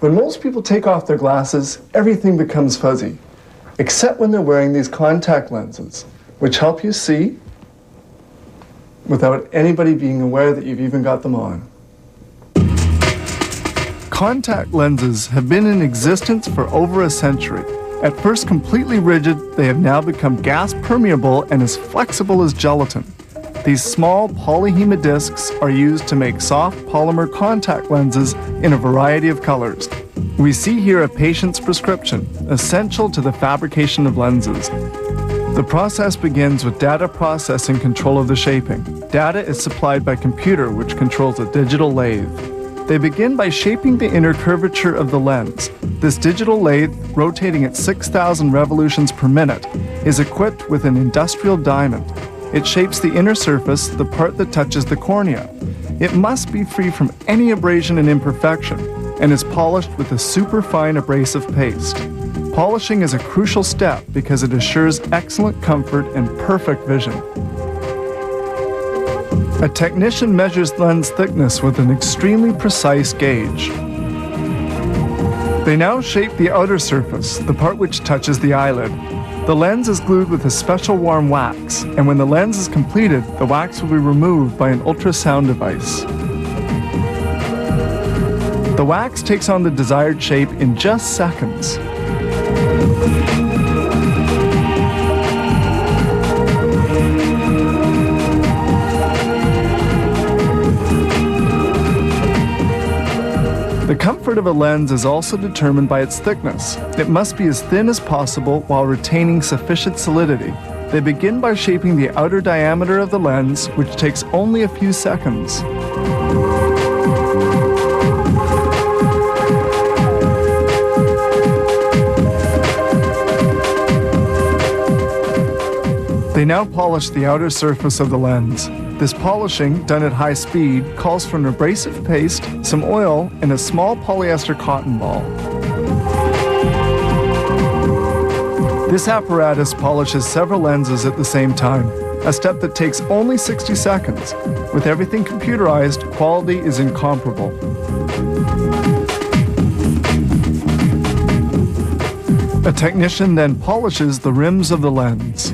When most people take off their glasses, everything becomes fuzzy, except when they're wearing these contact lenses, which help you see without anybody being aware that you've even got them on. Contact lenses have been in existence for over a century. At first completely rigid, they have now become gas permeable and as flexible as gelatin. These small polyhema discs are used to make soft polymer contact lenses in a variety of colors. We see here a patient's prescription, essential to the fabrication of lenses. The process begins with data processing control of the shaping. Data is supplied by computer, which controls a digital lathe. They begin by shaping the inner curvature of the lens. This digital lathe, rotating at 6,000 revolutions per minute, is equipped with an industrial diamond. It shapes the inner surface, the part that touches the cornea. It must be free from any abrasion and imperfection, and is polished with a superfine abrasive paste. Polishing is a crucial step because it assures excellent comfort and perfect vision. A technician measures lens thickness with an extremely precise gauge. They now shape the outer surface, the part which touches the eyelid. The lens is glued with a special warm wax, and when the lens is completed, the wax will be removed by an ultrasound device. The wax takes on the desired shape in just seconds. The comfort of a lens is also determined by its thickness. It must be as thin as possible while retaining sufficient solidity. They begin by shaping the outer diameter of the lens, which takes only a few seconds. They now polish the outer surface of the lens. This polishing, done at high speed, calls for an abrasive paste, some oil, and a small polyester cotton ball. This apparatus polishes several lenses at the same time, a step that takes only 60 seconds. With everything computerized, quality is incomparable. A technician then polishes the rims of the lens.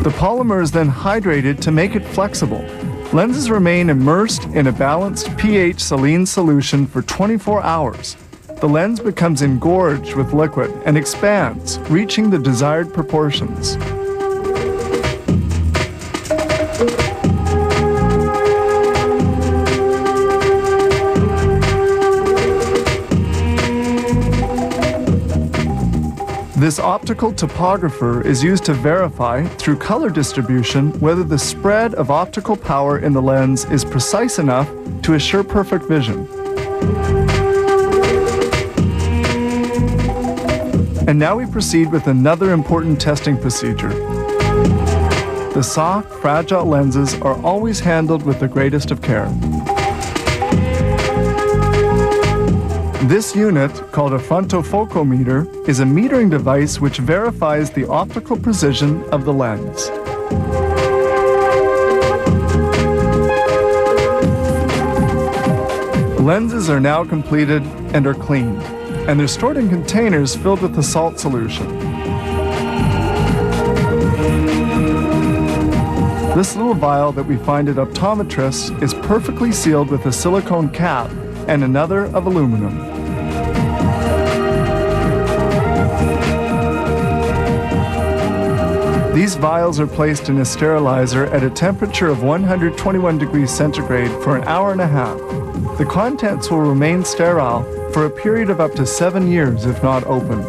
The polymer is then hydrated to make it flexible. Lenses remain immersed in a balanced pH saline solution for 24 hours. The lens becomes engorged with liquid and expands, reaching the desired proportions. This optical topographer is used to verify, through color distribution, whether the spread of optical power in the lens is precise enough to assure perfect vision. And now we proceed with another important testing procedure. The soft, fragile lenses are always handled with the greatest of care. This unit, called a frontofocometer, is a metering device which verifies the optical precision of the lens. The lenses are now completed and are cleaned, and they're stored in containers filled with a salt solution. This little vial that we find at optometrists is perfectly sealed with a silicone cap and another of aluminum. These vials are placed in a sterilizer at a temperature of 121 degrees centigrade for an hour and a half. The contents will remain sterile for a period of up to 7 years if not opened.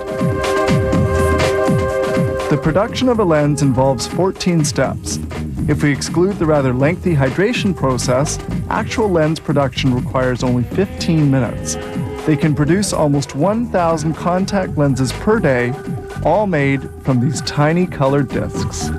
The production of a lens involves 14 steps. If we exclude the rather lengthy hydration process, actual lens production requires only 15 minutes. They can produce almost 1,000 contact lenses per day, all made from these tiny colored discs.